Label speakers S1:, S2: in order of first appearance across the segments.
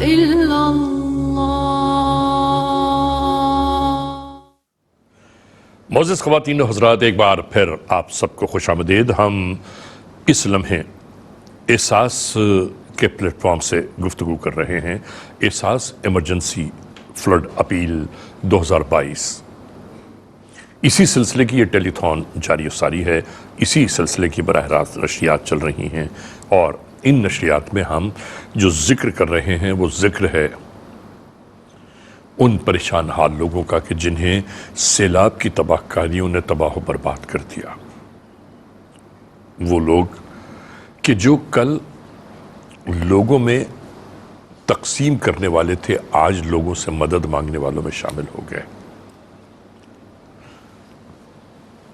S1: إلا الله.
S2: معزز خواتین و حضرات، ایک بار پھر آپ سب کو خوش آمدید. ہم اس لمحے احساس کے پلیٹ فارم سے گفتگو کر رہے ہیں. احساس ایمرجنسی فلڈ اپیل 2022. اسی سلسلے کی یہ ٹیلی تھون جاری و ساری ہے. اسی سلسلے کی براہ راست نشریات چل رہی ہیں، اور ان نشریات میں ہم جو ذکر کر رہے ہیں وہ ذکر ہے ان پریشان حال لوگوں کا کہ جنہیں سیلاب کی تباہ کاریوں نے تباہ و برباد کر دیا. وہ لوگ کہ جو کل لوگوں میں تقسیم کرنے والے تھے، آج لوگوں سے مدد مانگنے والوں میں شامل ہو گئے.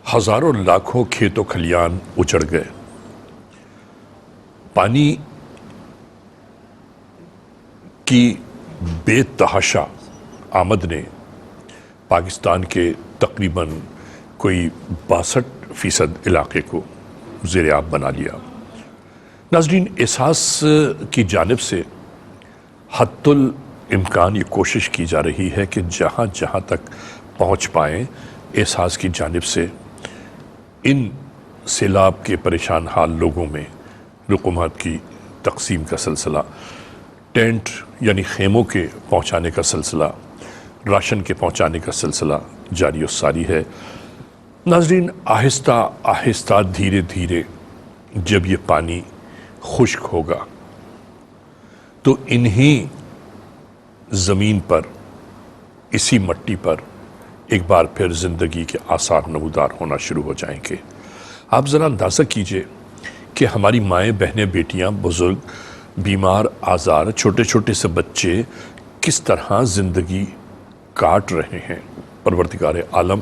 S2: ہزاروں لاکھوں کھیت و کھلیان اجڑ گئے. پانی کی بے تحاشا آمد نے پاکستان کے تقریباً کوئی 62% علاقے کو زیر آب بنا لیا. ناظرین، احساس کی جانب سے حد الامکان یہ کوشش کی جا رہی ہے کہ جہاں جہاں تک پہنچ پائیں، احساس کی جانب سے ان سیلاب کے پریشان حال لوگوں میں رقومات کی تقسیم کا سلسلہ، ٹینٹ یعنی خیموں کے پہنچانے کا سلسلہ، راشن کے پہنچانے کا سلسلہ جاری و ساری ہے. ناظرین، آہستہ آہستہ دھیرے دھیرے جب یہ پانی خشک ہوگا تو انہی زمین پر، اسی مٹی پر ایک بار پھر زندگی کے آثار نمودار ہونا شروع ہو جائیں گے. آپ ذرا اندازہ کیجئے کہ ہماری مائیں، بہنیں، بیٹیاں، بزرگ، بیمار، آزار، چھوٹے چھوٹے سے بچے کس طرح زندگی کاٹ رہے ہیں. پروردگار عالم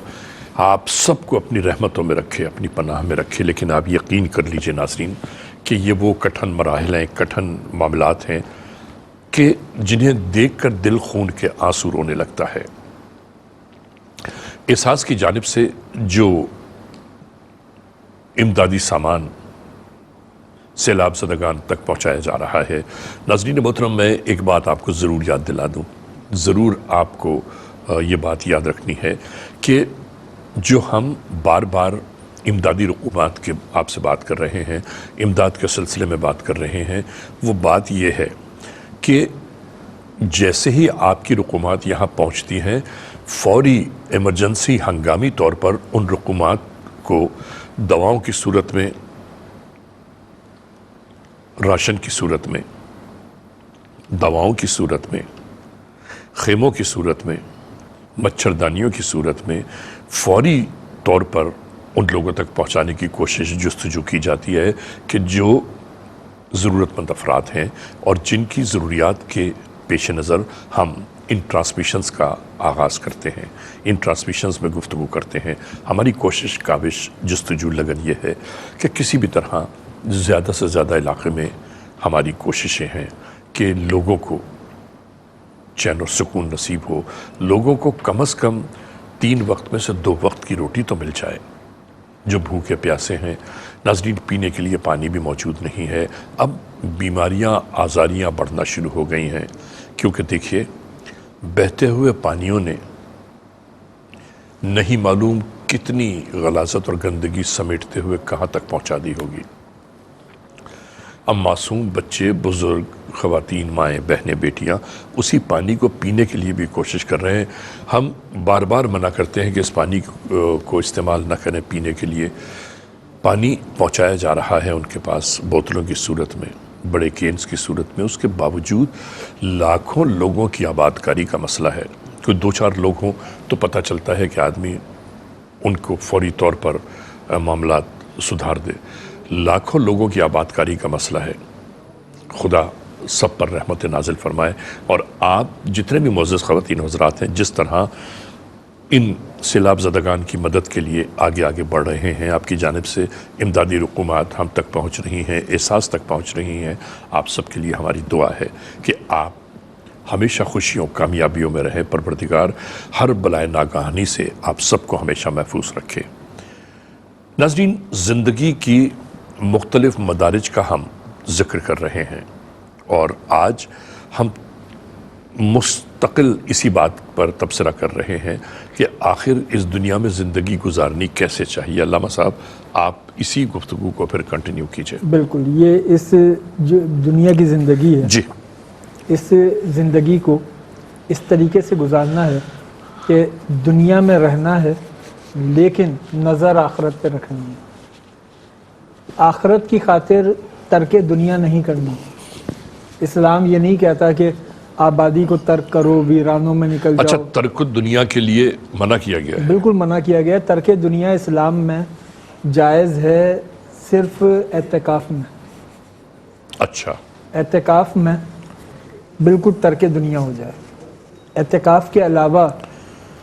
S2: آپ سب کو اپنی رحمتوں میں رکھے، اپنی پناہ میں رکھے. لیکن آپ یقین کر لیجئے ناظرین کہ یہ وہ کٹھن مراحل ہیں، کٹھن معاملات ہیں کہ جنہیں دیکھ کر دل خون کے آنسو رونے لگتا ہے. احساس کی جانب سے جو امدادی سامان سیلاب زدگان تک پہنچایا جا رہا ہے، ناظرین محترم، میں ایک بات آپ کو ضرور یاد دلا دوں. ضرور آپ کو یہ بات یاد رکھنی ہے کہ جو ہم بار بار امدادی رقومات کے آپ سے بات کر رہے ہیں، امداد کے سلسلے میں بات کر رہے ہیں، وہ بات یہ ہے کہ جیسے ہی آپ کی رقومات یہاں پہنچتی ہیں، فوری ایمرجنسی ہنگامی طور پر ان رقومات کو دواؤں کی صورت میں، راشن کی صورت میں، دواؤں کی صورت میں، خیموں کی صورت میں، مچھردانیوں کی صورت میں فوری طور پر ان لوگوں تک پہنچانے کی کوشش جستجو کی جاتی ہے کہ جو ضرورت مند افراد ہیں اور جن کی ضروریات کے پیش نظر ہم ان ٹرانسمیشنز کا آغاز کرتے ہیں، ان ٹرانسمیشنز میں گفتگو کرتے ہیں. ہماری کوشش، کاوش، جستجو، لگن یہ ہے کہ کسی بھی طرح زیادہ سے زیادہ علاقے میں ہماری کوششیں ہیں کہ لوگوں کو چین و سکون نصیب ہو، لوگوں کو کم از کم 3 وقت میں سے 2 وقت کی روٹی تو مل جائے. جو بھوکے پیاسے ہیں ناظرین، پینے کے لیے پانی بھی موجود نہیں ہے. اب بیماریاں، آزاریاں بڑھنا شروع ہو گئی ہیں، کیونکہ دیکھیے بہتے ہوئے پانیوں نے نہیں معلوم کتنی غلاظت اور گندگی سمیٹتے ہوئے کہاں تک پہنچا دی ہوگی. اب معصوم بچے، بزرگ، خواتین، مائیں، بہنیں، بیٹیاں اسی پانی کو پینے کے لیے بھی کوشش کر رہے ہیں. ہم بار بار منع کرتے ہیں کہ اس پانی کو استعمال نہ کریں پینے کے لیے. پانی پہنچایا جا رہا ہے ان کے پاس بوتلوں کی صورت میں، بڑے کینز کی صورت میں. اس کے باوجود لاکھوں لوگوں کی آبادکاری کا مسئلہ ہے. کوئی 2-4 لوگ ہوں تو پتہ چلتا ہے کہ آدمی ان کو فوری طور پر معاملات سدھار دے. لاکھوں لوگوں کی آبادکاری کا مسئلہ ہے. خدا سب پر رحمت نازل فرمائے. اور آپ جتنے بھی معزز خواتین و حضرات ہیں، جس طرح ان سیلاب زدگان کی مدد کے لیے آگے آگے بڑھ رہے ہیں، آپ کی جانب سے امدادی رقومات ہم تک پہنچ رہی ہیں، احساس تک پہنچ رہی ہیں، آپ سب کے لیے ہماری دعا ہے کہ آپ ہمیشہ خوشیوں، کامیابیوں میں رہیں. پروردگار ہر بلائے ناگہانی سے آپ سب کو ہمیشہ محفوظ رکھے. ناظرین، زندگی کی مختلف مدارج کا ہم ذکر کر رہے ہیں، اور آج ہم مستقل اسی بات پر تبصرہ کر رہے ہیں کہ آخر اس دنیا میں زندگی گزارنی کیسے چاہیے. علامہ صاحب آپ اسی گفتگو کو پھر کنٹینیو کیجئے.
S3: بالکل, یہ اس جو دنیا کی زندگی ہے
S2: جی,
S3: اس زندگی کو اس طریقے سے گزارنا ہے کہ دنیا میں رہنا ہے لیکن نظر آخرت پہ رکھنی ہے. آخرت کی خاطر ترک دنیا نہیں کرنی. اسلام یہ نہیں کہتا کہ آبادی کو ترک کرو, ویرانوں میں نکل جاؤ.
S2: اچھا, ترک دنیا کے لیے منع کیا گیا ہے.
S3: بالکل منع کیا گیا ہے. ترک دنیا اسلام میں جائز ہے صرف اعتکاف میں.
S2: اچھا,
S3: اعتکاف میں بالکل ترک دنیا ہو جائے. اعتکاف کے علاوہ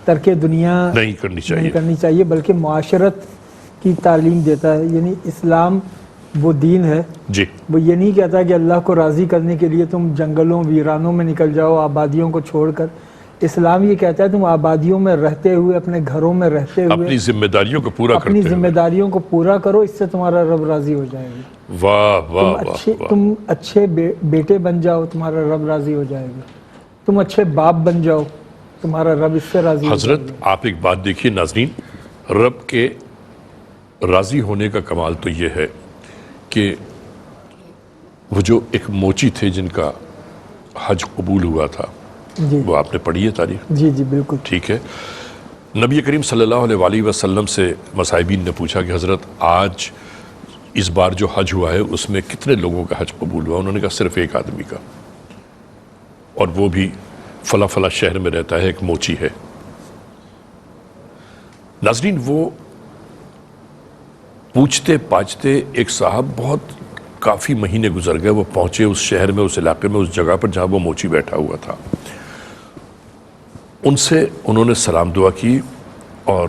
S3: ترک دنیا
S2: نہیں کرنی چاہیے.
S3: نہیں کرنی چاہیے, بلکہ معاشرت کی تعلیم دیتا ہے. یعنی اسلام وہ دین ہے,
S2: جی,
S3: وہ یہ نہیں کہتا کہ اللہ کو راضی کرنے کے لیے تم جنگلوں ویرانوں میں نکل جاؤ آبادیوں کو چھوڑ کر. اسلام یہ کہتا ہے تم آبادیوں میں رہتے ہوئے, اپنے گھروں میں رہتے ہوئے
S2: اپنی ذمہ داریوں کو پورا
S3: اپنی
S2: کرتے
S3: ذمہ داریوں کو پورا کرو, اس سے تمہارا رب راضی ہو جائے گا.
S2: واہ واہ واہ واہ.
S3: تم اچھے بیٹے بن جاؤ, تمہارا رب راضی ہو جائے گا. تم اچھے باپ بن جاؤ, تمہارا رب اس سے راضی ہو جائے
S2: حضرت آپ ایک بات دیکھیے ناظرین, رب کے راضی ہونے کا کمال تو یہ ہے کہ وہ جو ایک موچی تھے جن کا حج قبول ہوا تھا,
S3: جی
S2: وہ آپ نے پڑھی ہے تاریخ؟
S3: جی جی بالکل.
S2: ٹھیک ہے. نبی کریم صلی اللہ علیہ وآلہ وسلم سے مصاحبین نے پوچھا کہ حضرت آج اس بار جو حج ہوا ہے اس میں کتنے لوگوں کا حج قبول ہوا؟ انہوں نے کہا صرف ایک آدمی کا, اور وہ بھی فلاں فلاں شہر میں رہتا ہے, ایک موچی ہے. ناظرین, وہ پوچھتے پاچھتے ایک صاحب بہت کافی مہینے گزر گئے, وہ پہنچے اس شہر میں, اس علاقے میں, اس جگہ پر جہاں وہ موچی بیٹھا ہوا تھا. ان سے انہوں نے سلام دعا کی اور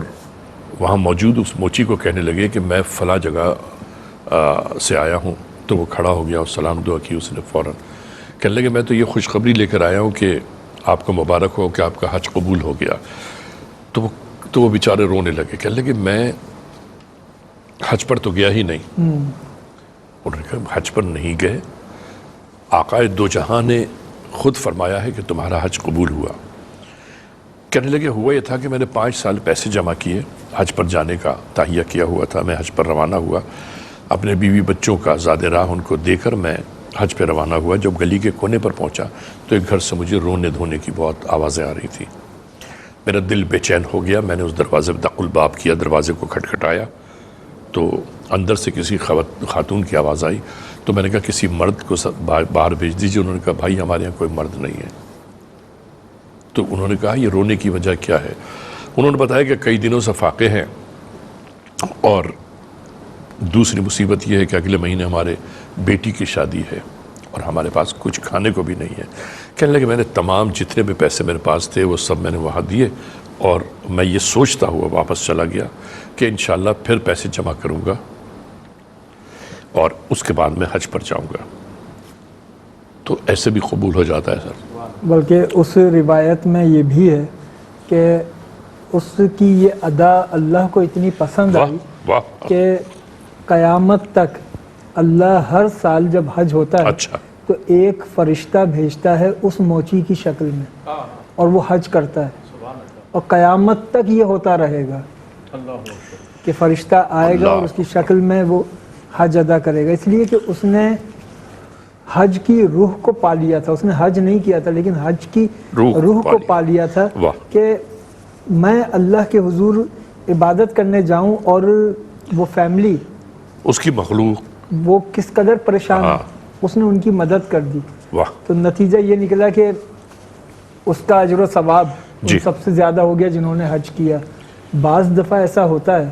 S2: وہاں موجود اس موچی کو کہنے لگے کہ میں فلاں جگہ سے آیا ہوں. تو وہ کھڑا ہو گیا اور سلام دعا کی اس نے فوراً. کہنے لگے میں تو یہ خوشخبری لے کر آیا ہوں کہ آپ کو مبارک ہو کہ آپ کا حج قبول ہو گیا. تو وہ بیچارے رونے لگے, کہنے لگے میں حج پر تو گیا ہی نہیں. انہوں نے کہا حج پر نہیں گئے, آقا دو جہاں نے خود فرمایا ہے کہ تمہارا حج قبول ہوا. کہنے لگے ہوا یہ تھا کہ میں نے 5 سال پیسے جمع کیے, حج پر جانے کا تہیہ کیا ہوا تھا, میں حج پر روانہ ہوا, اپنے بیوی بچوں کا زاد راہ ان کو دے کر میں حج پہ روانہ ہوا. جب گلی کے کونے پر پہنچا تو ایک گھر سے مجھے رونے دھونے کی بہت آوازیں آ رہی تھی. میرا دل بے چین ہو گیا. میں نے اس دروازے پہ دق الباب کیا, دروازے کو کھٹکھٹایا تو اندر سے کسی خاتون کی آواز آئی. تو میں نے کہا کسی مرد کو باہر بھیج دیجیے. انہوں نے کہا بھائی ہمارے یہاں کوئی مرد نہیں ہے. تو انہوں نے کہا یہ رونے کی وجہ کیا ہے؟ انہوں نے بتایا کہ کئی دنوں سے فاقے ہیں, اور دوسری مصیبت یہ ہے کہ اگلے مہینے ہمارے بیٹی کی شادی ہے اور ہمارے پاس کچھ کھانے کو بھی نہیں ہے. کہنے لگے میں نے تمام جتنے بھی پیسے میرے پاس تھے وہ سب میں نے وہاں دیے, اور میں یہ سوچتا ہوا واپس چلا گیا کہ انشاءاللہ پھر پیسے جمع کروں گا اور اس کے بعد میں حج پر جاؤں گا. تو ایسے بھی قبول ہو جاتا ہے سر.
S3: بلکہ اس روایت میں یہ بھی ہے کہ اس کی یہ ادا اللہ کو اتنی پسند آئی کہ قیامت تک اللہ ہر سال جب حج ہوتا ہے
S2: اچھا,
S3: تو ایک فرشتہ بھیجتا ہے اس موچی کی شکل میں, اور وہ حج کرتا ہے, اور قیامت تک یہ ہوتا رہے گا کہ فرشتہ آئے گا اور اس کی شکل میں وہ حج ادا کرے گا. اس لیے کہ اس نے حج کی روح کو پا لیا تھا. اس نے حج نہیں کیا تھا لیکن حج کی روح کو پا لیا تھا کہ میں اللہ کے حضور عبادت کرنے جاؤں, اور وہ فیملی
S2: اس کی مخلوق
S3: وہ کس قدر پریشان ہے, اس نے ان کی مدد کر دی. تو نتیجہ یہ نکلا کہ اس کا اجر و ثواب ان سب سے زیادہ ہو گیا جنہوں نے حج کیا. بعض دفعہ ایسا ہوتا ہے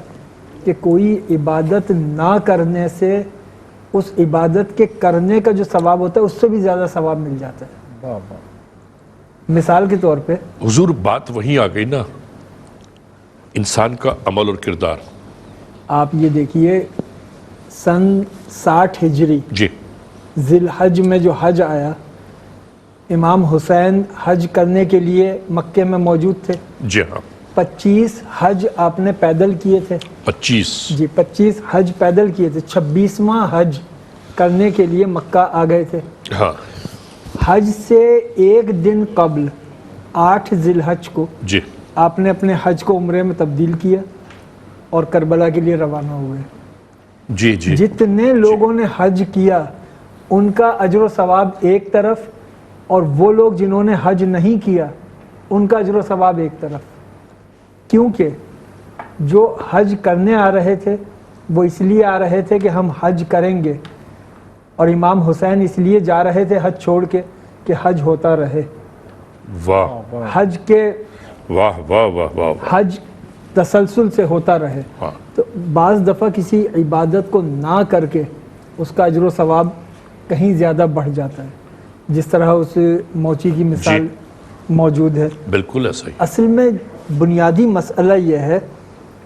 S3: کہ کوئی عبادت نہ کرنے سے اس عبادت کے کرنے کا جو ثواب ہوتا ہے اس سے بھی زیادہ ثواب مل جاتا ہے. مثال کے طور پہ
S2: حضور بات وہیں آ گئی نا, انسان کا عمل اور کردار.
S3: آپ یہ دیکھیے سن 60 ہجری
S2: جی
S3: ذی الحج میں جو حج آیا, امام حسین حج کرنے کے لیے مکے میں موجود تھے.
S2: جی ہاں,
S3: 25 حج آپ نے پیدل کیے تھے.
S2: 25
S3: جی 25 حج پیدل کیے تھے. 26واں حج کرنے کے لیے مکہ آ گئے تھے.
S2: ہاں,
S3: حج سے ایک دن قبل 8 ذی الحج کو
S2: جی
S3: آپ نے اپنے حج کو عمرے میں تبدیل کیا اور کربلا کے لیے روانہ ہوئے.
S2: جی جی
S3: جتنے لوگوں نے حج کیا ان کا اجر و ثواب ایک طرف، اور وہ لوگ جنہوں نے حج نہیں کیا ان کا اجر و ثواب ایک طرف. کیونکہ جو حج کرنے آ رہے تھے وہ اس لیے آ رہے تھے کہ ہم حج کریں گے، اور امام حسین اس لیے جا رہے تھے حج چھوڑ کے کہ حج ہوتا رہے.
S2: واہ
S3: حج کے
S2: واہ واہ واہ واہ واہ.
S3: حج تسلسل سے ہوتا رہے.
S2: ہاں
S3: تو بعض دفعہ کسی عبادت کو نہ کر کے اس کا اجر و ثواب کہیں زیادہ بڑھ جاتا ہے، جس طرح اس موچی کی مثال موجود ہے.
S2: بالکل ایسا ہی.
S3: اصل میں بنیادی مسئلہ یہ ہے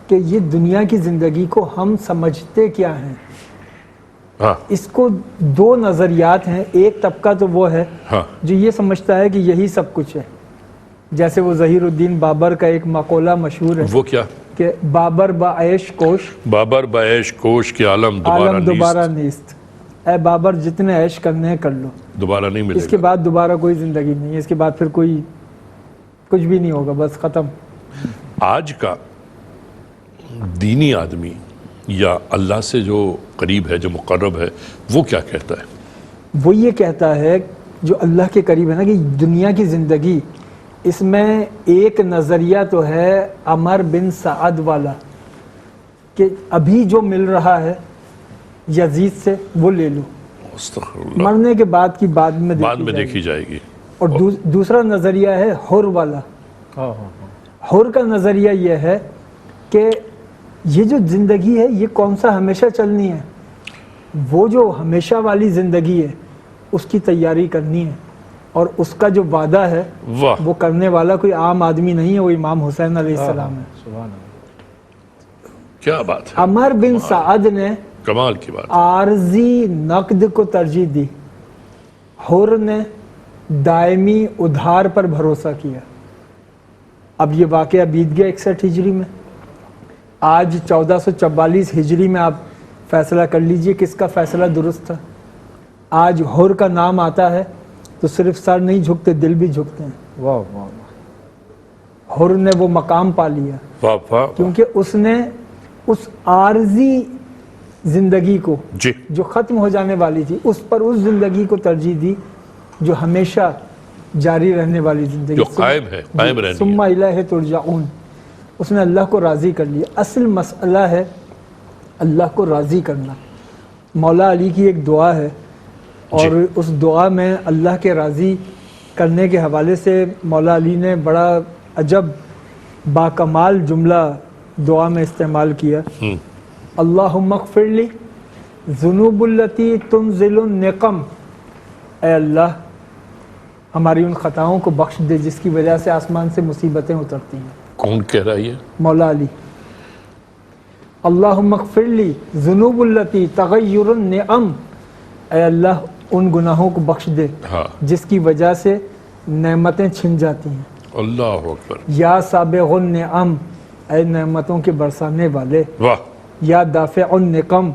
S3: کہ یہ دنیا کی زندگی کو ہم سمجھتے کیا ہیں.
S2: ہاں
S3: اس کو دو نظریات ہیں. ایک طبقہ تو وہ ہے
S2: ہاں
S3: جو یہ سمجھتا ہے کہ یہی سب کچھ ہے، جیسے وہ ظہیر الدین بابر کا ایک مقولہ مشہور ہے
S2: وہ کیا؟
S3: کہ بابر با عیش کوش
S2: بابر بعیش کوش کے عالم
S3: عالم دوبارہ
S2: نیست.
S3: نیست. اے بابر جتنے عیش کرنے ہیں کر لو،
S2: دوبارہ نہیں ملے
S3: اس کے
S2: گا.
S3: بعد دوبارہ کوئی زندگی نہیں ہے، اس کے بعد پھر کوئی کچھ بھی نہیں ہوگا، بس ختم.
S2: آج کا دینی آدمی یا اللہ سے جو قریب ہے، جو مقرب ہے، وہ کیا کہتا ہے؟
S3: وہ یہ کہتا ہے جو اللہ کے قریب ہے نا کہ دنیا کی زندگی، اس میں ایک نظریہ تو ہے عمر بن سعد والا کہ ابھی جو مل رہا ہے یزید سے وہ لے لو،
S2: استغفر اللہ.
S3: مرنے کے بعد کی بعد میں
S2: بعد میں
S3: جائے
S2: دیکھی
S3: گی.
S2: جائے گی.
S3: اور دوسرا نظریہ ہے حر والا. حر کا نظریہ یہ ہے کہ یہ جو زندگی ہے یہ کون سا ہمیشہ چلنی ہے، وہ جو ہمیشہ والی زندگی ہے اس کی تیاری کرنی ہے، اور اس کا جو وعدہ ہے
S2: واہ
S3: وہ کرنے والا کوئی عام آدمی نہیں ہے، وہ امام حسین علیہ السلام ہے.
S2: کیا بات ہے.
S3: عمر بن سعد نے
S2: کمال کی بات.
S3: عارضی نقد کو ترجیح دی، حر نے دائمی ادھار پر بھروسہ کیا. اب یہ واقعہ بیت گیا 61 ہجری میں. آج 1444 ہجری میں آپ فیصلہ کر لیجئے کس کا فیصلہ درست تھا. آج حر کا نام آتا ہے تو صرف سر نہیں جھکتے، دل بھی جھکتے ہیں.
S1: واہ واہ.
S3: حر نے وہ مقام پا لیا
S2: واہ واہ.
S3: کیونکہ اس نے اس عارضی زندگی کو
S2: جی
S3: جو ختم ہو جانے والی تھی اس زندگی کو ترجیح دی جو ہمیشہ جاری رہنے والی زندگی،
S2: جو قائم ہے، قائم رہنی
S3: ثم
S2: ہے.
S3: الیہ ترجعون. اس نے اللہ کو راضی کر لیا. اصل مسئلہ ہے اللہ کو راضی کرنا. مولا علی کی ایک دعا ہے اور اس دعا میں اللہ کے راضی کرنے کے حوالے سے مولا علی نے بڑا عجب باکمال جملہ دعا میں استعمال کیا. اللہم اغفر لی ذنوب التی تنزل النقم. اے اللہ ہماری ان خطاؤں کو بخش دے جس کی وجہ سے آسمان سے مصیبتیں اترتی ہیں.
S2: کون کہہ رہا ہے؟
S3: مولا علی. اللہم اغفر لی ذنوب التی تغیر النعم. اے اللہ ان گناہوں کو بخش دے
S2: ہاں.
S3: جس کی وجہ سے نعمتیں چھن جاتی ہیں.
S2: اللہ اکبر.
S3: یا سابغ النعم. اے نعمتوں کے برسانے والے.
S2: واہ
S3: یا دافع النقم.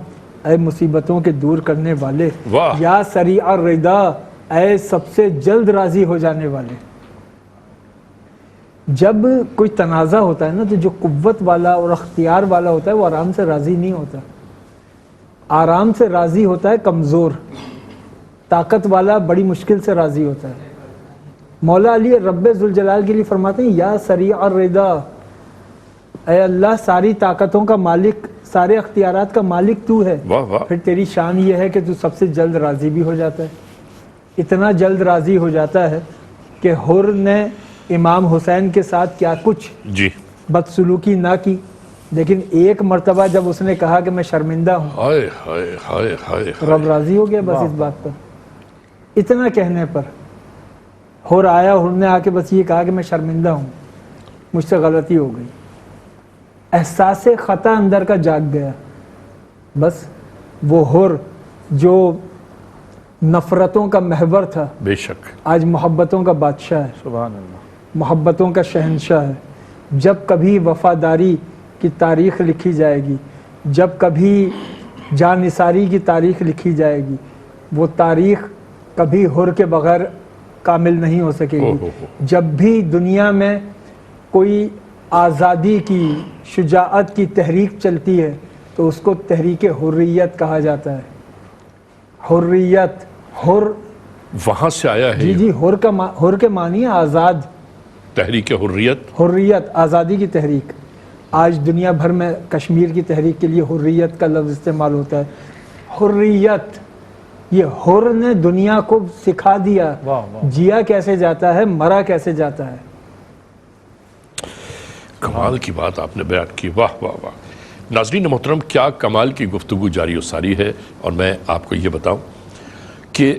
S3: اے مصیبتوں کے دور کرنے والے.
S2: واہ.
S3: یا سریع الرضا. اے سب سے جلد راضی ہو جانے والے. جب کوئی تنازع ہوتا ہے نا تو جو قوت والا اور اختیار والا ہوتا ہے وہ آرام سے راضی نہیں ہوتا. آرام سے راضی ہوتا ہے کمزور. طاقت والا بڑی مشکل سے راضی ہوتا ہے. مولا علی رب ذوالجلال کے لیے فرماتے ہیں یا سریع الرضا. اے اللہ ساری طاقتوں کا مالک، سارے اختیارات کا مالک تو ہے.
S2: واہ واہ.
S3: پھر تیری شان یہ ہے کہ تو سب سے جلد راضی بھی ہو جاتا ہے. اتنا جلد راضی ہو جاتا ہے کہ حر نے امام حسین کے ساتھ کیا کچھ
S2: جی
S3: بدسلوکی نہ کی، لیکن ایک مرتبہ جب اس نے کہا کہ میں شرمندہ ہوں،
S2: ہائے ہائے ہائے ہائے.
S3: رب راضی ہو گیا بس اس بات پر. اتنا کہنے پر حر آیا، حر نے آ کے بس یہ کہا کہ میں شرمندہ ہوں، مجھ سے غلطی ہو گئی. احساس خطا اندر کا جاگ گیا. بس وہ حر جو نفرتوں کا محور تھا
S2: بے شک
S3: آج محبتوں کا بادشاہ ہے،
S1: سبحان اللہ.
S3: محبتوں کا شہنشاہ ہے. جب کبھی وفاداری کی تاریخ لکھی جائے گی، جب کبھی جانثاری کی تاریخ لکھی جائے گی، وہ تاریخ کبھی حر کے بغیر کامل نہیں ہو سکے
S2: ہو۔
S3: گی۔ جب بھی دنیا میں کوئی آزادی کی، شجاعت کی تحریک چلتی ہے تو اس کو تحریک حریت کہا جاتا ہے۔ حریت، حر،
S2: وہاں سے آیا ہے
S3: جی
S2: یہ
S3: جی، حر کے معنی ہے آزاد،
S2: تحریک حریت۔
S3: حریت، آزادی کی تحریک۔ آج دنیا بھر میں کشمیر کی تحریک کے لیے حریت کا لفظ استعمال ہوتا ہے۔ حریت، یہ حر نے دنیا کو سکھا دیا جیا کیسے جاتا ہے، مرا کیسے جاتا ہے۔
S2: کمال کی بات آپ نے بیان کی، واہ واہ واہ۔ ناظرین محترم، کیا کمال کی گفتگو جاری و ساری ہے، اور میں آپ کو یہ بتاؤں کہ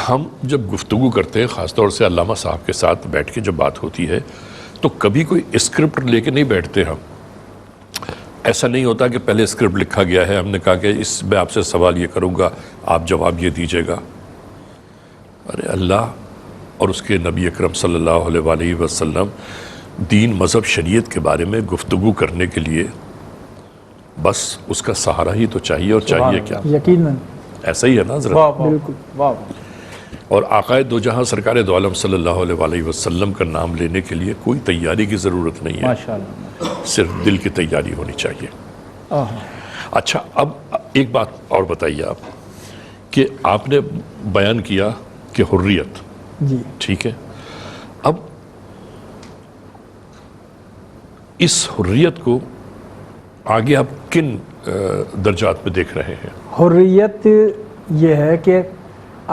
S2: ہم جب گفتگو کرتے ہیں، خاص طور سے علامہ صاحب کے ساتھ بیٹھ کے جب بات ہوتی ہے تو کبھی کوئی اسکرپٹ لے کے نہیں بیٹھتے ہم۔ ایسا نہیں ہوتا کہ پہلے اسکرپٹ لکھا گیا ہے، ہم نے کہا کہ اس میں آپ سے سوال یہ کروں گا، آپ جواب یہ دیجیے گا۔ ارے اللہ اور اس کے نبی اکرم صلی اللہ علیہ وآلہ وسلم دین، مذہب، شریعت کے بارے میں گفتگو کرنے کے لیے بس اس کا سہارا ہی تو چاہیے، اور چاہیے کیا؟
S3: یقیناً
S2: ایسا ہی ہے نا حضرت؟
S3: بالکل۔
S2: اور آقائے دو جہاں سرکار دو عالم صلی اللہ علیہ وآلہ وسلم کا نام لینے کے لیے کوئی تیاری کی ضرورت نہیں ہے،
S4: ماشاءاللہ۔
S2: صرف دل کی تیاری ہونی چاہیے۔ اچھا، اب ایک بات اور بتائیے آپ کہ آپ نے بیان کیا کہ حریت،
S3: جی
S2: ٹھیک ہے، اب اس حریت کو آگے آپ کن درجات میں دیکھ رہے ہیں؟
S3: حریت یہ ہے کہ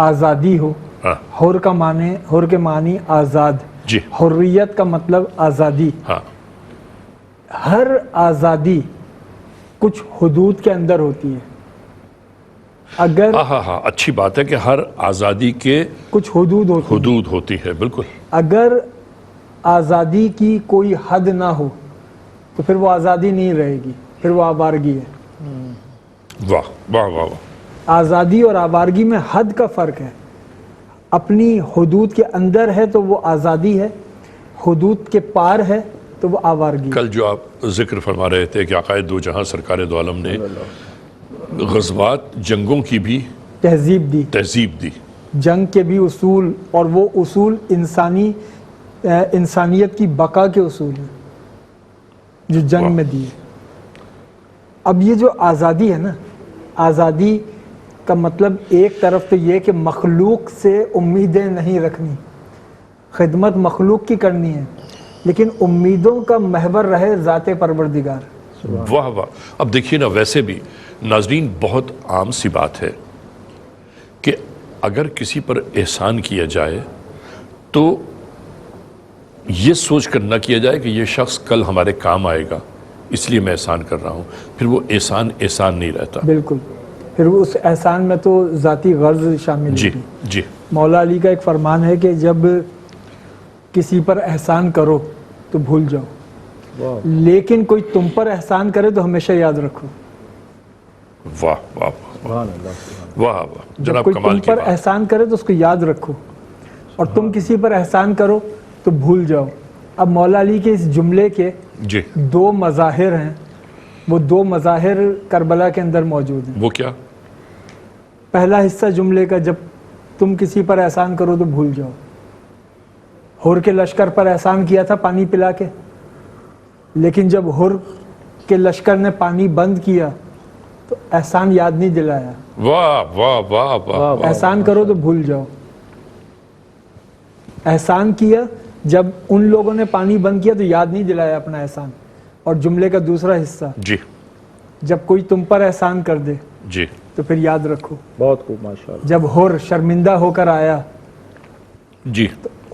S3: آزادی ہو۔
S2: ہاں
S3: حر کے معنی آزاد،
S2: جی
S3: حریت کا مطلب آزادی۔
S2: ہاں
S3: ہر آزادی کچھ حدود کے اندر ہوتی ہے۔ اگر
S2: ہاں ہاں، اچھی بات ہے کہ ہر آزادی کے
S3: کچھ حدود ہوتی ہیں،
S2: حدود ہوتی ہے، بالکل۔
S3: اگر آزادی کی کوئی حد نہ ہو تو پھر وہ آزادی نہیں رہے گی، پھر وہ آوارگی ہے۔
S2: واہ واہ واہ واہ۔
S3: آزادی اور آوارگی میں حد کا فرق ہے۔ اپنی حدود کے اندر ہے تو وہ آزادی ہے، حدود کے پار ہے تو وہ آوارگی ہے۔
S2: کل جو آپ ذکر فرما رہے تھے کہ آقائے دو جہاں سرکار دو عالم نے غزوات، جنگوں کی بھی
S3: تہذیب دی،
S2: تہذیب دی،
S3: جنگ کے بھی اصول، اور وہ اصول انسانیت کی بقا کے اصول ہیں جو جنگ میں دیے۔ اب یہ جو آزادی ہے نا، آزادی کا مطلب ایک طرف تو یہ کہ مخلوق سے امیدیں نہیں رکھنی، خدمت مخلوق کی کرنی ہے، لیکن امیدوں کا محور رہے ذات پروردگار۔
S2: واہ واہ۔ اب دیکھیے نا، ویسے بھی ناظرین بہت عام سی بات ہے کہ اگر کسی پر احسان کیا جائے تو یہ سوچ کر نہ کیا جائے کہ یہ شخص کل ہمارے کام آئے گا اس لیے میں احسان کر رہا ہوں، پھر وہ احسان نہیں رہتا۔
S3: بالکل، پھر اس احسان میں تو ذاتی غرض شامل
S2: جی
S3: ہوتی۔
S2: جی
S3: مولا علی کا ایک فرمان ہے کہ جب کسی پر احسان کرو تو بھول جاؤ، لیکن کوئی تم پر احسان کرے تو ہمیشہ یاد رکھو۔
S2: واہ واہ واہ واہ،
S3: جب
S2: جناب
S3: کوئی
S2: کمال
S3: تم
S2: کی
S3: پر
S2: بات۔
S3: احسان کرے تو اس کو یاد رکھو، اور تم کسی پر احسان کرو تو بھول جاؤ۔ اب مولا علی کے اس جملے کے
S2: جی،
S3: دو مظاہر ہیں، وہ دو مظاہر کربلا کے اندر موجود ہیں۔
S2: وہ کیا؟
S3: پہلا حصہ جملے کا، جب تم کسی پر احسان کرو تو بھول جاؤ۔ حر کے لشکر پر احسان کیا تھا پانی پلا کے، لیکن جب حر کے لشکر نے پانی بند کیا تو احسان یاد نہیں دلایا۔
S2: واہ واہ واہ واہ۔
S3: احسان کرو تو بھول جاؤ۔ احسان کیا، جب ان لوگوں نے پانی بند کیا تو یاد نہیں دلایا اپنا احسان۔ اور جملے کا دوسرا حصہ،
S2: جی
S3: جب کوئی تم پر احسان کر دے
S2: جی
S3: تو پھر یاد رکھو۔
S4: بہت خوب، ماشاءاللہ۔
S3: جب حر شرمندہ ہو کر آیا،
S2: جی،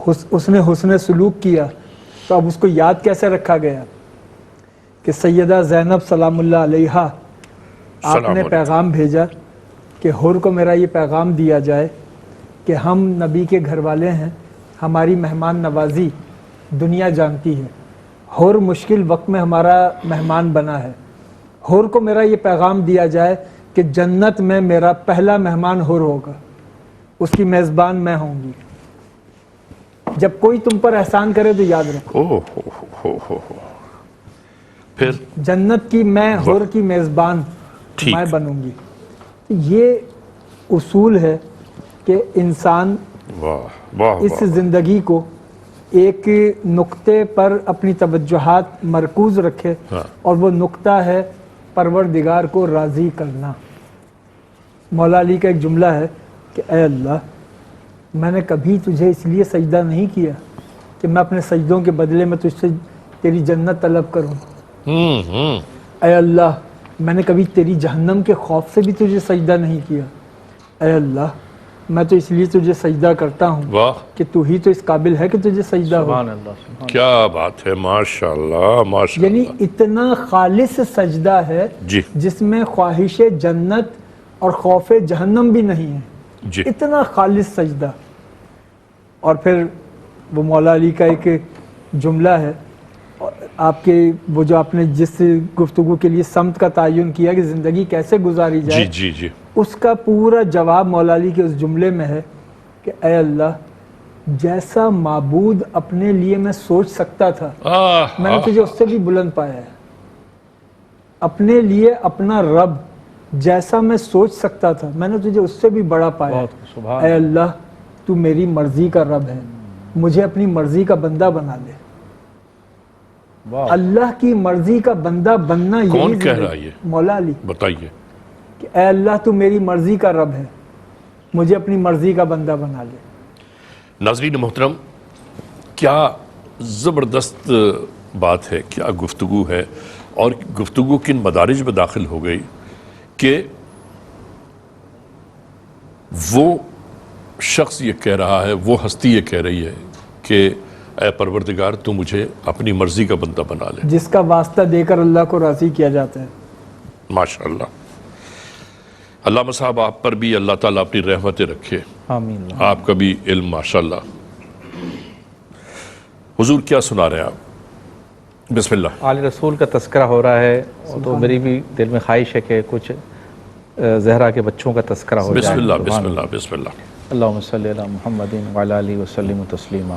S3: اس نے حسن سلوک کیا، تو اب اس کو یاد کیسے رکھا گیا کہ سیدہ زینب سلام اللہ علیہا آپ
S2: سلام
S3: نے
S2: علیکم۔
S3: پیغام بھیجا کہ حر کو میرا یہ پیغام دیا جائے کہ ہم نبی کے گھر والے ہیں، ہماری مہمان نوازی دنیا جانتی ہے، حر مشکل وقت میں ہمارا مہمان بنا ہے، حر کو میرا یہ پیغام دیا جائے کہ جنت میں میرا پہلا مہمان حر ہوگا، اس کی میزبان میں ہوں گی۔ جب کوئی تم پر احسان کرے تو یاد رکھو،
S2: اوہ ہو، پھر
S3: جنت کی میں حر کی میزبان
S2: ٹھیک۔
S3: میں بنوں گی۔ یہ اصول ہے کہ انسان
S2: واہ واہ
S3: اس زندگی کو ایک نقطے پر اپنی توجہات مرکوز رکھے اور وہ نقطہ ہے پروردگار کو راضی کرنا۔ مولا علی کا ایک جملہ ہے کہ اے اللہ میں نے کبھی تجھے اس لیے سجدہ نہیں کیا کہ میں اپنے سجدوں کے بدلے میں تجھ سے تیری جنت طلب کروں، اے اللہ میں نے کبھی تیری جہنم کے خوف سے بھی تجھے سجدہ نہیں کیا، اے اللہ میں تو اس لیے تجھے سجدہ کرتا ہوں
S2: واہ
S3: کہ تو ہی تو اس قابل ہے کہ تجھے سجدہ ہو۔
S4: سبحان اللہ،
S2: کیا بات ہے، ماشاءاللہ ماشاءاللہ۔
S3: یعنی اتنا خالص سجدہ ہے
S2: جی
S3: جس میں خواہش جنت اور خوف جہنم بھی نہیں ہے،
S2: جی
S3: اتنا خالص سجدہ۔ اور پھر وہ مولا علی کا ایک جملہ ہے، آپ کے وہ جو آپ نے جس گفتگو کے لیے سمت کا تعین کیا کہ زندگی کیسے گزاری جائے،
S2: جی جی جی
S3: اس کا پورا جواب مولا علی کے اس جملے میں ہے کہ اے اللہ جیسا معبود اپنے لیے میں سوچ سکتا تھا میں نے تجھے اس سے بھی بلند پایا ہے۔ اپنے لیے اپنا رب جیسا میں سوچ سکتا تھا میں نے تجھے اس سے بھی بڑا پایا ہے۔ اے اللہ تو میری مرضی کا رب ہے، مجھے اپنی مرضی کا بندہ بنا دے۔ اللہ کی مرضی کا بندہ بننا یہی
S2: کون کہہ
S3: زندگی۔
S2: رہا ہے یہ؟
S3: مولا علی
S2: بتائیے۔
S3: کہ اے اللہ تو میری مرضی کا رب ہے، مجھے اپنی مرضی کا بندہ بنا لے۔
S2: ناظرین محترم، کیا زبردست بات ہے، کیا گفتگو ہے، اور گفتگو کن مدارج میں داخل ہو گئی کہ وہ شخص یہ کہہ رہا ہے، وہ ہستی یہ کہہ رہی ہے کہ اے پروردگار تو مجھے اپنی مرضی کا بندہ بنا لے،
S3: جس کا واسطہ دے کر اللہ کو راضی کیا جاتا ہے۔
S2: ماشاءاللہ۔ علامہ صاحب آپ پر بھی اللہ تعالیٰ اپنی رحمتیں رکھے،
S4: آمین۔
S2: آپ کا بھی علم ماشاءاللہ۔ حضور کیا سنا رہے ہیں آپ؟ بسم اللہ۔
S4: آل رسول کا تذکرہ ہو رہا ہے تو میری بھی دل میں خواہش ہے کہ کچھ زہرا کے بچوں کا تذکرہ ہو جائے۔
S2: بسم اللہ بسم اللہ بسم اللہ۔
S4: اللہم صلی علی محمد وعلی آلہ وسلم تسلیما۔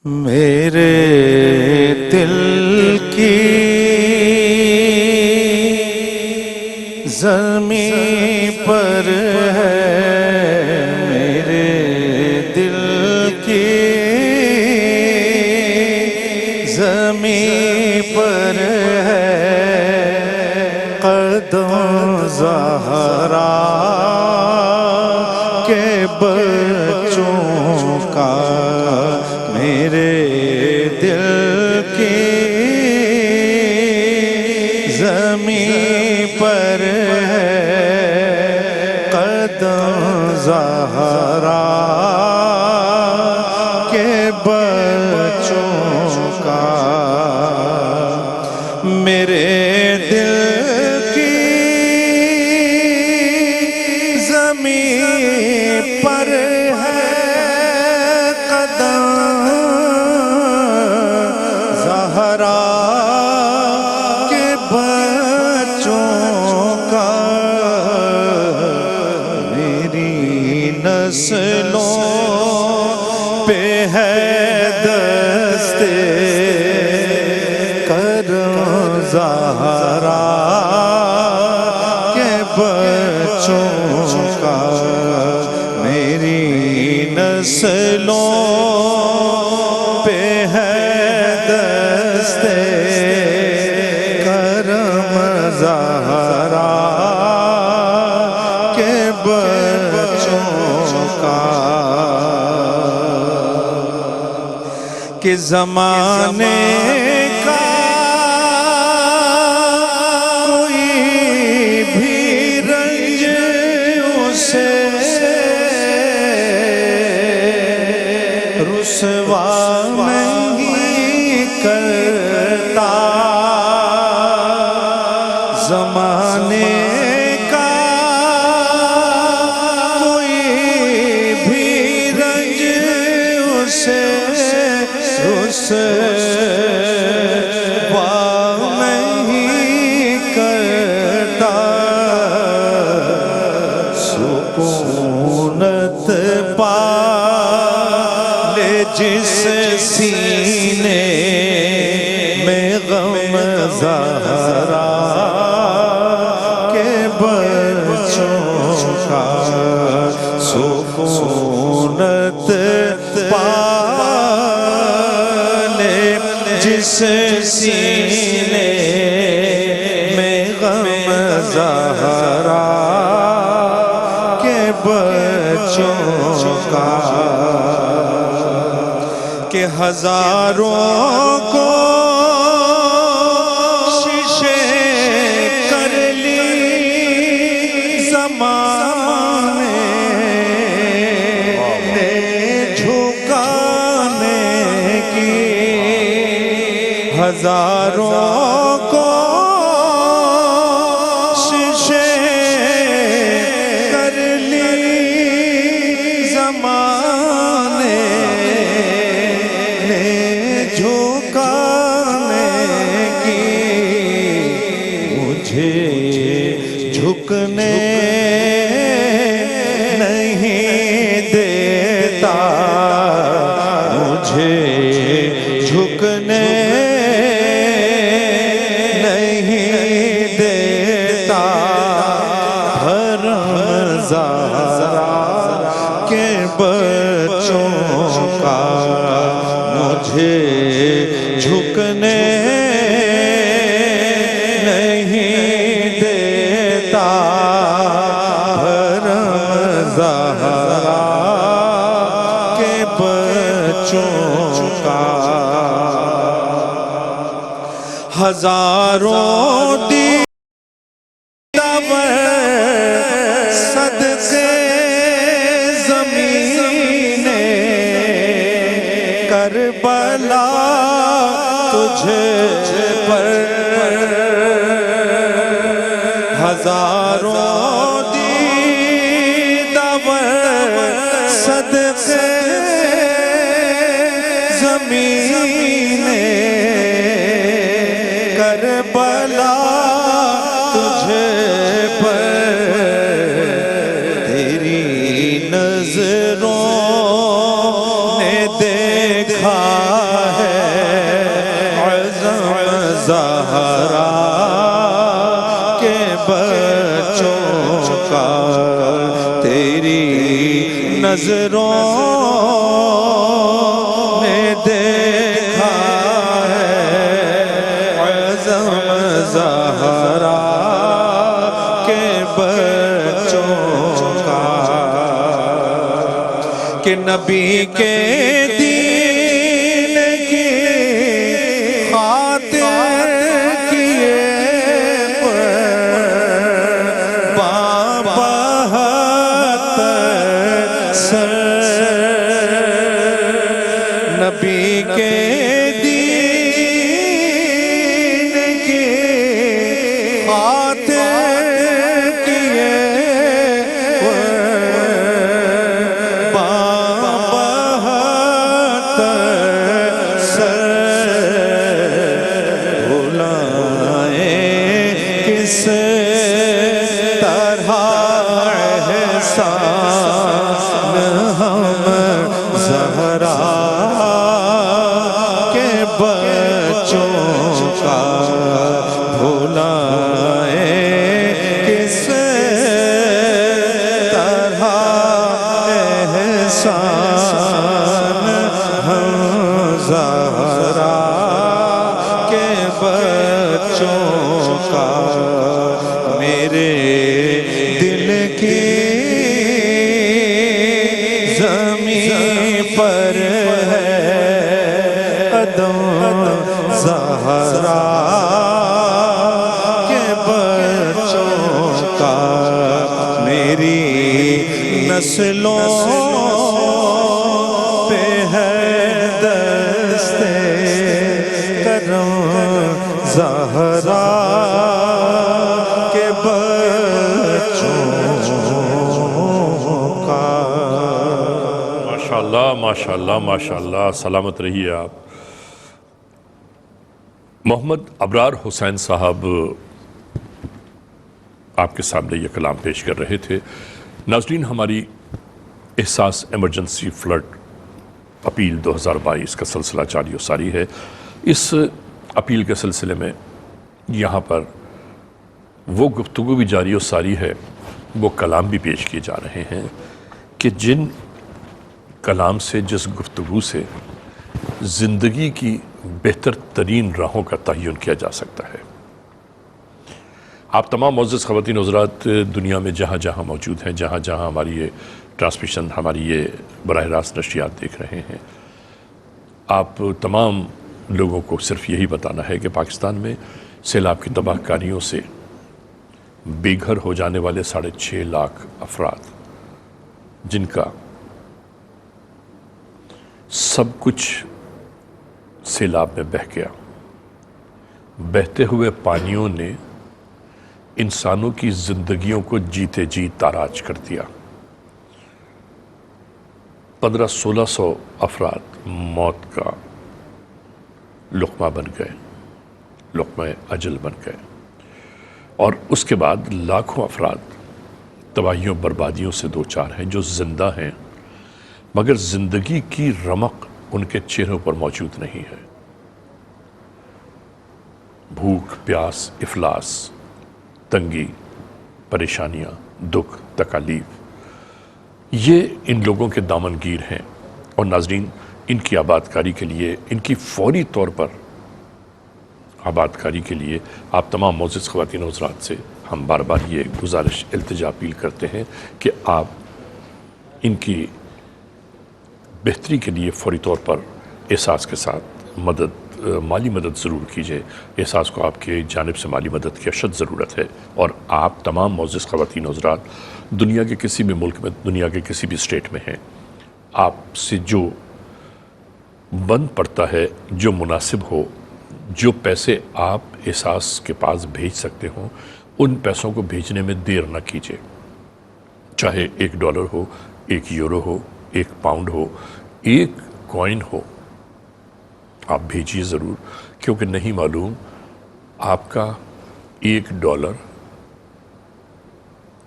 S5: میرے دل کی زمین پر ہے، میرے دل کی زمین پر ہے قدم زہرا کے بچوں کا، میرے دل کی زمین پر ہے قدم زہرا کے بچوں کا، میرے دل کی زمین پر ہے قدم زہرا کے بچوں کا، میری نسلوں پہ ہے دستے کرم زہرا کے بچوں کا، میری نسلوں پہ ہے دستے کرم زہرا کے بچوں کا، کہ زمانے کا کوئی بھی رنج اسے رسوا نہیں کرتا، زمانے کا کوئی بھی رنج اسے رسوا نہیں کرتا، سکونت پا لے جس سینے میں غم زہرا کے بچوں کا، سکونت پالے جس سینے میں غم زہرا کے بچوں کا کہ ہزاروں کوششیں کر لی زمانے نے جھکانے کی، ہزاروں کوششیں کر لی زمانے جھکانے کی، مجھے جھکنے نہیں دیتا، مجھے جھکنے نہیں دیتا، حرم زہرا کے بچوں کا مجھے جھکنے نہیں دیتا، حرم زہرا کے بچوں کا، ہزاروں دیدار صدقے زمین کربلا تجھ پر، ہزاروں دیدار صدقے زمین کربلا تجھ پر، تیری نظروں نے دیکھا ہے عظم زہرا کے بچوں کا، تیری نظروں نے دیکھا ہے عظم زہرا کے بچوں کا، کہ نبی کے دین کی خاطر کیے بہتر سر، نبی کے دین کی خاطر کیے بہتر سر، بھلائیں کس طرح احسان ہم زہرا کے بچوں کا، بھلائیں کس طرح احسان ہم زہرا کے بچوں کا، میرے دل کی زمین پر ہے قدم زہرا کے بچوں کا، میری نسلوں پہ ہے دست کرم زہرا کے بچوں کا۔
S2: ماشاءاللہ ماشاءاللہ ماشاءاللہ، سلامت رہیے آپ۔ محمد ابرار حسین صاحب آپ کے سامنے یہ کلام پیش کر رہے تھے۔ ناظرین، ہماری احساس ایمرجنسی فلڈ اپیل 2022 کا سلسلہ جاری و ساری ہے۔ اس اپیل کے سلسلے میں یہاں پر وہ گفتگو بھی جاری و ساری ہے، وہ کلام بھی پیش کیے جا رہے ہیں کہ جن کلام سے، جس گفتگو سے زندگی کی بہتر ترین راہوں کا تعین کیا جا سکتا ہے۔ آپ تمام معزز خواتین و حضرات دنیا میں جہاں جہاں موجود ہیں، جہاں جہاں ہماری یہ ٹرانسمیشن، ہماری یہ براہ راست نشریات دیکھ رہے ہیں، آپ تمام لوگوں کو صرف یہی بتانا ہے کہ پاکستان میں سیلاب کی تباہ کاریوں سے بے گھر ہو جانے والے 6.5 لاکھ افراد، جن کا سب کچھ سیلاب میں بہہ گیا، بہتے ہوئے پانیوں نے انسانوں کی زندگیوں کو جیتے جی تاراج کر دیا۔ 1500-1600 افراد موت کا لقمہ بن گئے، لقمہ اجل بن گئے، اور اس کے بعد لاکھوں افراد تباہیوں بربادیوں سے دوچار ہیں، جو زندہ ہیں مگر زندگی کی رمق ان کے چہروں پر موجود نہیں ہے۔ بھوک، پیاس، افلاس، تنگی، پریشانیاں، دکھ، تکالیف، یہ ان لوگوں کے دامنگیر ہیں۔ اور ناظرین، ان کی آبادکاری کے لیے، ان کی فوری طور پر آبادکاری کے لیے آپ تمام معزز خواتین و حضرات سے ہم بار بار یہ گزارش، التجا، اپیل کرتے ہیں کہ آپ ان کی بہتری کے لیے فوری طور پر احساس کے ساتھ مالی مدد ضرور کیجیے۔ احساس کو آپ کی جانب سے مالی مدد کی اشد ضرورت ہے، اور آپ تمام معزز خواتین و حضرات دنیا کے کسی بھی ملک میں، دنیا کے کسی بھی اسٹیٹ میں ہیں، آپ سے جو بن پڑتا ہے، جو مناسب ہو، جو پیسے آپ احساس کے پاس بھیج سکتے ہوں، ان پیسوں کو بھیجنے میں دیر نہ کیجیے۔ چاہے $1 ہو، €1 ہو، 1 پاؤنڈ ہو، 1 کوائن ہو، آپ بھیجیے ضرور، کیونکہ نہیں معلوم آپ کا $1،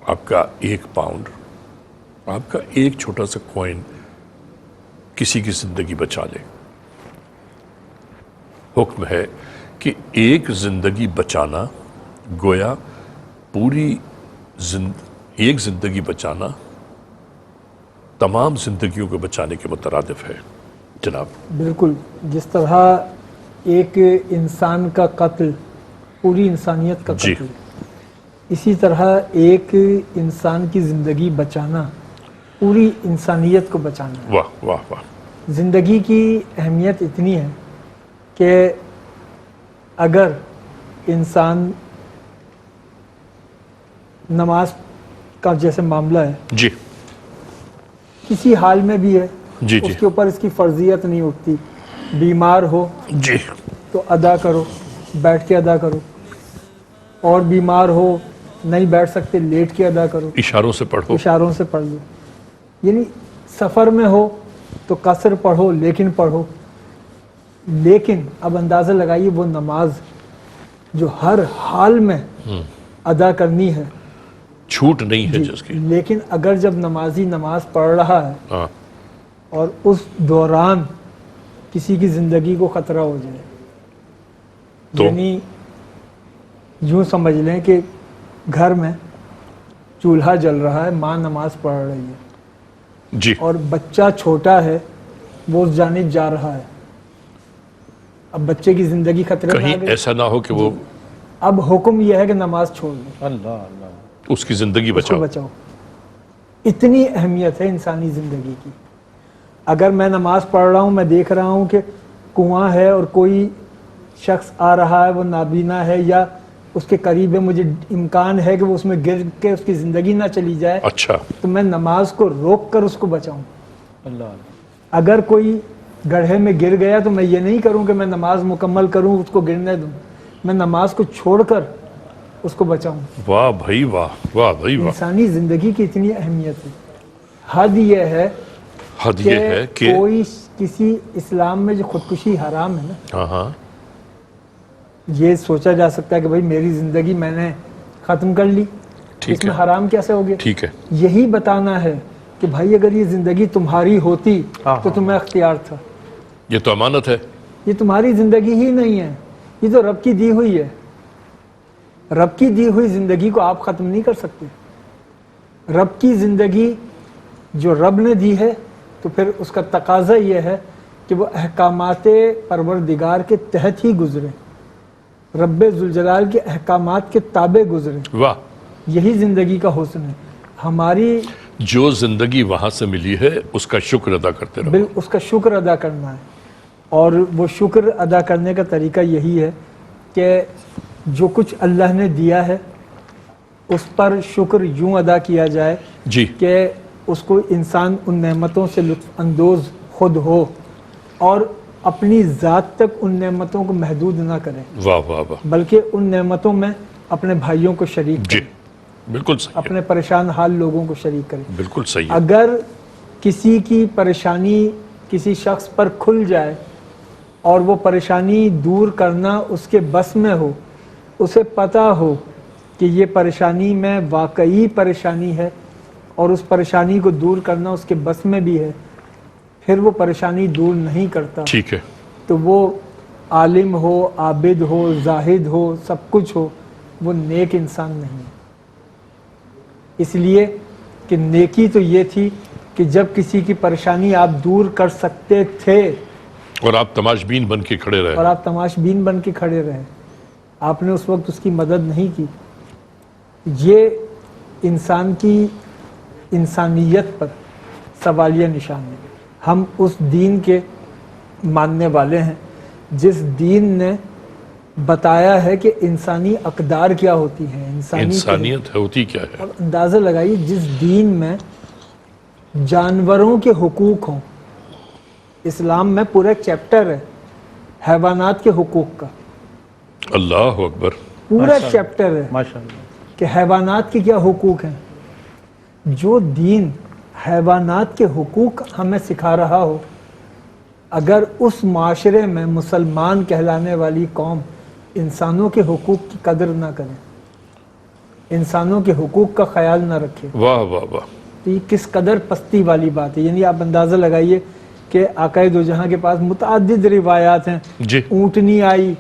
S2: آپ کا 1 پاؤنڈ، آپ کا ایک چھوٹا سا کوائن کسی کی زندگی بچا لے۔ حکم ہے کہ ایک زندگی بچانا گویا ایک زندگی بچانا تمام زندگیوں کو بچانے کے مترادف ہے۔ جناب
S3: بالکل، جس طرح ایک انسان کا قتل پوری انسانیت کا
S2: جی،
S3: قتل، اسی طرح ایک انسان کی زندگی بچانا پوری انسانیت کو بچانا ہے۔
S2: واہ واہ واہ،
S3: زندگی کی اہمیت اتنی ہے کہ اگر انسان نماز کا جیسے معاملہ ہے،
S2: جی
S3: کسی حال میں بھی ہے،
S2: جی جی
S3: اس کے اوپر اس کی فرضیت نہیں اٹھتی، بیمار ہو
S2: جی
S3: تو ادا کرو، بیٹھ کے ادا کرو، اور بیمار ہو نہیں بیٹھ سکتے لیٹ کے ادا کرو،
S2: اشاروں سے پڑھو،
S3: اشاروں سے پڑھ لو، یعنی سفر میں ہو تو قصر پڑھو لیکن پڑھو۔ لیکن اب اندازہ لگائیے وہ نماز جو ہر حال میں ادا کرنی ہے،
S2: چھوٹ نہیں ہے
S3: جی،
S2: جس کی۔
S3: لیکن اگر جب نمازی نماز پڑھ رہا ہے
S2: ہاں،
S3: اور اس دوران کسی کی زندگی کو خطرہ ہو جائے،
S2: تو
S3: یعنی یوں سمجھ لیں کہ گھر میں چولہا جل رہا ہے، ماں نماز پڑھ رہی ہے
S2: جی
S3: اور بچہ چھوٹا ہے، وہ اس جانب جا رہا ہے، اب بچے کی زندگی خطرے میں آ
S2: کہیں
S3: گئی،
S2: ایسا نہ ہو کہ وہ
S3: اب حکم یہ ہے کہ نماز چھوڑ دو،
S4: اللہ اللہ،
S2: اس کی زندگی
S3: اس کو
S2: بچاؤ۔
S3: بچاؤ۔ اتنی اہمیت ہے انسانی زندگی کی۔ اگر میں نماز پڑھ رہا ہوں، میں دیکھ رہا ہوں کہ کنواں ہے اور کوئی شخص آ رہا ہے، وہ نابینا ہے یا اس کے قریب ہے، مجھے امکان ہے کہ وہ اس میں گر کے اس کی زندگی نہ چلی جائے،
S2: اچھا،
S3: تو میں نماز کو روک کر اس کو بچاؤں۔
S4: اللہ،
S3: اگر کوئی گڑھے میں گر گیا تو میں یہ نہیں کروں کہ میں نماز مکمل کروں، اس کو گرنے دوں، میں نماز کو چھوڑ کر اس کو بچاؤں۔
S2: واہ بھائی واہ، واہ بھائی واہ،
S3: انسانی زندگی کی اتنی اہمیت ہے۔ حد یہ ہے
S2: حد یہ ہے کہ
S3: کوئی کسی اسلام میں جو خودکشی حرام ہے نا،
S2: ہاں ہاں،
S3: یہ سوچا جا سکتا ہے کہ بھائی میری زندگی میں نے ختم کر لی،
S2: ٹھیک
S3: اس میں
S2: ہے،
S3: حرام کیسے ہو گیا؟
S2: ٹھیک ہے،
S3: یہی بتانا ہے کہ بھائی اگر یہ زندگی تمہاری ہوتی تو تمہیں اختیار تھا،
S2: یہ تو امانت ہے۔
S3: یہ تمہاری زندگی ہی نہیں ہے، یہ تو رب کی دی ہوئی ہے۔ رب کی دی ہوئی زندگی کو آپ ختم نہیں کر سکتے۔ رب کی زندگی جو رب نے دی ہے تو پھر اس کا تقاضا یہ ہے کہ وہ احکامات پروردگار کے تحت ہی گزرے، رب ذوالجلال کے احکامات کے تابع گزرے.
S2: واہ،
S3: یہی زندگی کا حسن ہے. ہماری
S2: جو زندگی وہاں سے ملی ہے اس کا شکر ادا کرتے رہو.
S3: اس کا شکر ادا کرنا ہے، اور وہ شکر ادا کرنے کا طریقہ یہی ہے کہ جو کچھ اللہ نے دیا ہے اس پر شکر یوں ادا کیا جائے
S2: جی،
S3: کہ اس کو انسان ان نعمتوں سے لطف اندوز خود ہو اور اپنی ذات تک ان نعمتوں کو محدود نہ کرے،
S2: واہ واہ واہ،
S3: بلکہ ان نعمتوں میں اپنے بھائیوں کو شریک
S2: جی
S3: کرے،
S2: بالکل صحیح ہے،
S3: اپنے پریشان حال لوگوں کو شریک کرے.
S2: بالکل صحیح ہے.
S3: اگر کسی کی پریشانی کسی شخص پر کھل جائے اور وہ پریشانی دور کرنا اس کے بس میں ہو، اسے پتہ ہو کہ یہ پریشانی میں واقعی پریشانی ہے اور اس پریشانی کو دور کرنا اس کے بس میں بھی ہے، پھر وہ پریشانی دور نہیں کرتا،
S2: ٹھیک ہے،
S3: تو وہ عالم ہو، عابد ہو، زاہد ہو، سب کچھ ہو، وہ نیک انسان نہیں ہے. اس لیے کہ نیکی تو یہ تھی کہ جب کسی کی پریشانی آپ دور کر سکتے تھے
S2: اور آپ تماش بین بن کے کھڑے رہے.
S3: اور آپ تماش بین بن کے کھڑے رہے، آپ نے اس وقت اس کی مدد نہیں کی. یہ انسان کی انسانیت پر سوالیہ نشان ہے. ہم اس دین کے ماننے والے ہیں جس دین نے بتایا ہے کہ انسانی اقدار کیا ہوتی ہیں،
S2: انسانیت ہوتی کیا ہے.
S3: اور اندازہ لگائیے جس دین میں جانوروں کے حقوق ہوں، اسلام میں پورا چیپٹر ہے حیوانات کے حقوق کا،
S2: اللہ اکبر.
S3: پورا چیپٹر ہے
S4: ماشاء اللہ.
S3: کہ حیوانات کے کیا حقوق ہیں. جو دین حیوانات کے حقوق ہمیں سکھا رہا ہو، اگر اس معاشرے میں مسلمان کہلانے والی قوم انسانوں کے حقوق کی قدر نہ کرے، انسانوں کے حقوق کا خیال نہ رکھے،
S2: واہ واہ واہ،
S3: تو یہ کس قدر پستی والی بات ہے. یعنی آپ اندازہ لگائیے کہ آقا دو جہاں کے پاس متعدد روایات ہیں.
S2: جی،
S3: اونٹنی آئی،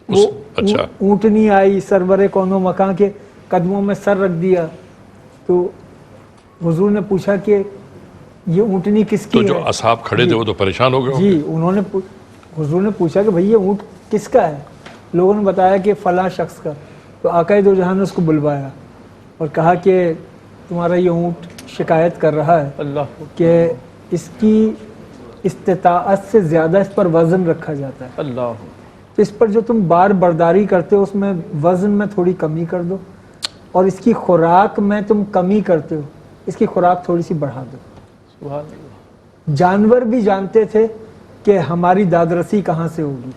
S3: وہ
S2: اچھا،
S3: اونٹنی آئی، سرور کون و مکان کے قدموں میں سر رکھ دیا، تو حضور نے پوچھا کہ یہ اونٹنی کس
S2: تو
S3: کی
S2: جو
S3: ہے؟
S2: اصحاب کھڑے تھے وہ تو پریشان ہو گئے ہوں گے.
S3: جی، انہوں نے حضور نے پوچھا کہ بھئی یہ اونٹ کس کا ہے؟ لوگوں نے بتایا کہ فلاں شخص کا. تو آقا دو جہاں نے اس کو بلوایا اور کہا کہ تمہارا یہ اونٹ شکایت کر رہا ہے
S4: اللہ
S3: کہ اس کی استطاعت سے زیادہ اس پر وزن رکھا جاتا ہے،
S4: اللہ.
S3: تو اس پر جو تم بار برداری کرتے ہو اس میں وزن میں تھوڑی کمی کر دو، اور اس کی خوراک میں تم کمی کرتے ہو، اس کی خوراک تھوڑی سی بڑھا دو.
S4: سبحان اللہ.
S3: جانور بھی جانتے تھے کہ ہماری دادرسی کہاں سے ہوگی،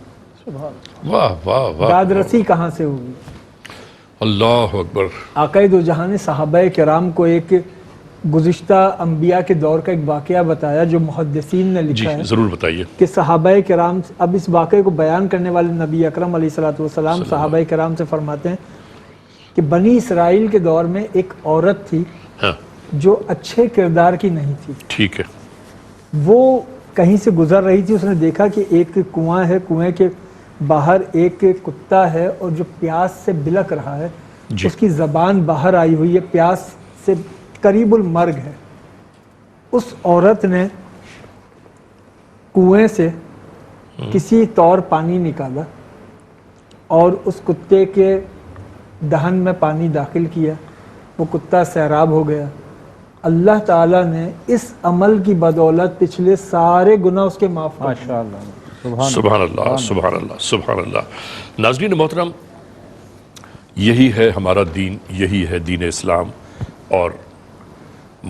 S4: سبحان
S2: واہ واہ واہ،
S3: دادرسی کہاں سے ہوگی.
S2: اللہ اکبر.
S3: آقا دو جہاں نے صحابہ کرام کو ایک گزشتہ انبیاء کے دور کا ایک واقعہ بتایا جو محدثین نے
S2: جی
S3: لکھا ہے
S2: ضرور بتائیے.
S3: کہ صحابہ کرام، اب اس واقعے کو بیان کرنے والے نبی اکرم علیہ الصلوۃ والسلام صحابہ کرام سے فرماتے ہیں کہ بنی اسرائیل کے دور میں ایک عورت تھی
S2: ہاں
S3: جو اچھے کردار کی نہیں تھی.
S2: ٹھیک ہے.
S3: وہ کہیں سے گزر رہی تھی، اس نے دیکھا کہ ایک کنواں ہے، کنویں کے باہر ایک کتا ہے اور جو پیاس سے بلک رہا ہے،
S2: جی.
S3: اس کی زبان باہر آئی ہوئی ہے، پیاس سے قریب المرگ ہے. اس عورت نے کنویں سے کسی طور پانی نکالا اور اس کتے کے دہن میں پانی داخل کیا، وہ کتا سیراب ہو گیا. اللہ تعالیٰ نے اس عمل کی بدولت پچھلے سارے گناہ اس کے معاف کر دیے.
S4: ماشاء اللہ. سبحان
S2: سبحان اللہ، سبحان اللہ، سبحان اللہ. ناظرین محترم، یہی ہے ہمارا دین، یہی ہے دین اسلام، اور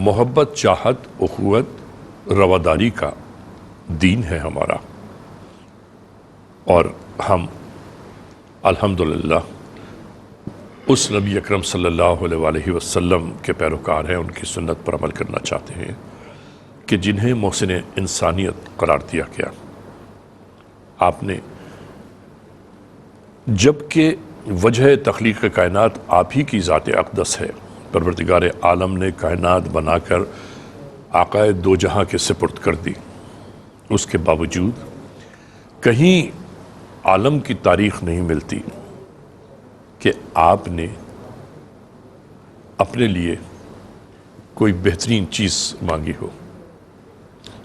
S2: محبت، چاہت، اخوت، رواداری کا دین ہے ہمارا. اور ہم الحمدللہ اس نبی اکرم صلی اللہ علیہ وآلہ وسلم کے پیروکار ہیں، ان کی سنت پر عمل کرنا چاہتے ہیں کہ جنہیں محسن انسانیت قرار دیا گیا. آپ نے جبکہ وجہ تخلیق کائنات آپ ہی کی ذات اقدس ہے، پروردگار عالم نے کائنات بنا کر آقا دو جہاں کے سپرد کر دی، اس کے باوجود کہیں عالم کی تاریخ نہیں ملتی کہ آپ نے اپنے لیے کوئی بہترین چیز مانگی ہو.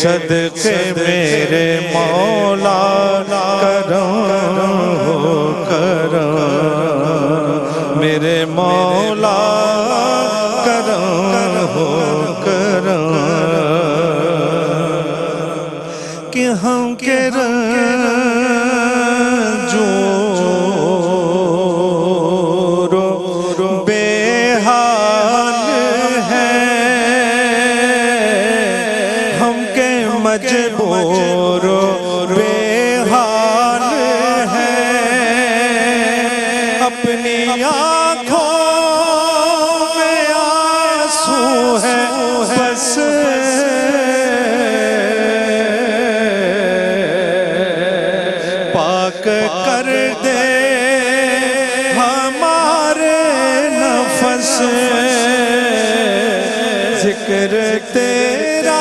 S5: صدقے میرے مولا کرم ہو کرم میرے مولا کرم ہو کرم کہ ہم کے رنجور بے حال ہیں ہم کے مجبور بے حال ہیں اپنی آنکھوں میں آنسو ہے بس پاک کر دے ہمارے نفس ذکر تیرا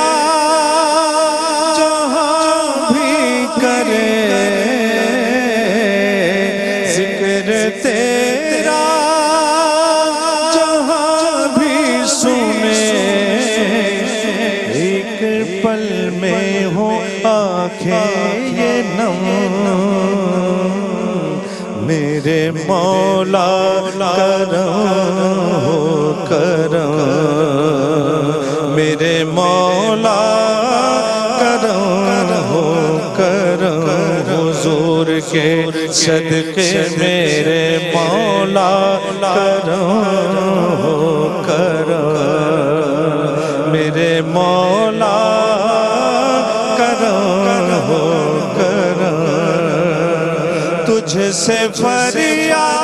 S5: جہاں بھی کرے ذکر تیرا جہاں بھی سنے ایک پل میں ہو آنکھیں یہ نم میرے مولا کرم ہو کرم میرے مولا کرم ہو کرم حضور کے صدقے میرے مولا کرم ہو کرم میرے مولا کرم ہو کرم تجھ سے فریاد